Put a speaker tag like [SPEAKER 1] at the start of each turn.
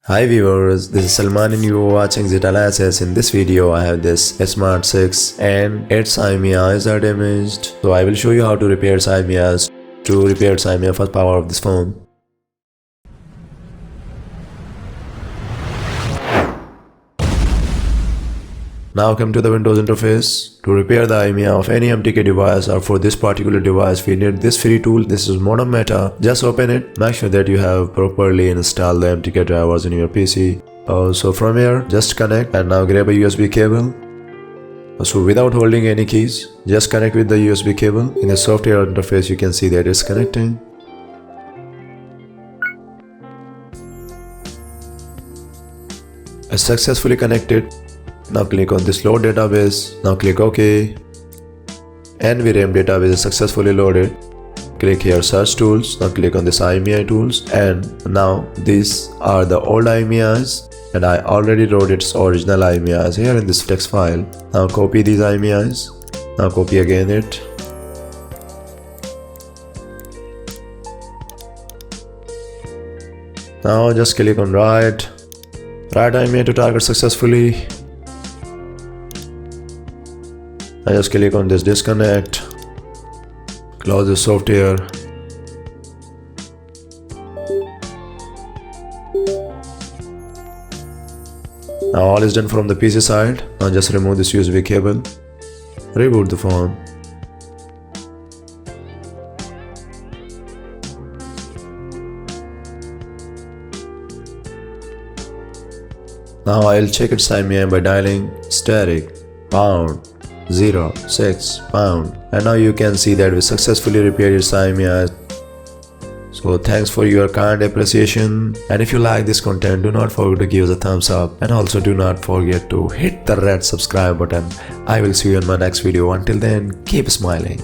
[SPEAKER 1] Hi viewers, this is Salman and you are watching Zettalysis. In this video I have this Smart 6 and its Imei eyes are damaged. So I will show you how to repair Imei eyes to repair Imei first power of this phone. Now come to the Windows interface. To repair the Imei of any MTK device or for this particular device we need this free tool. This is ModemMeta. Just open it. Make sure that you have properly installed the MTK drivers in your PC. So from here just connect and now grab a USB cable. So without holding any keys, just connect with the USB cable. In the software interface you can see that it's connecting. It's successfully connected. Now click on this load database. Now click OK. NVRAM database is successfully loaded. Click here search tools. Now click on this Imei tools and now these are the old Imei's and I already wrote its original Imei's here in this text file. Now copy these Imei's. Now copy again it. Now just click on write Imei to target successfully. I just click on this disconnect, close the software. Now all is done from the PC side. Now just remove this USB cable, reboot the phone. Now I'll check its Imei by dialing *#06# and now you can see that we successfully repaired its Imei. So thanks for your kind appreciation, and if you like this content do not forget to give us a thumbs up and also do not forget to hit the red subscribe button. I will see you in my next video. Until then, keep smiling.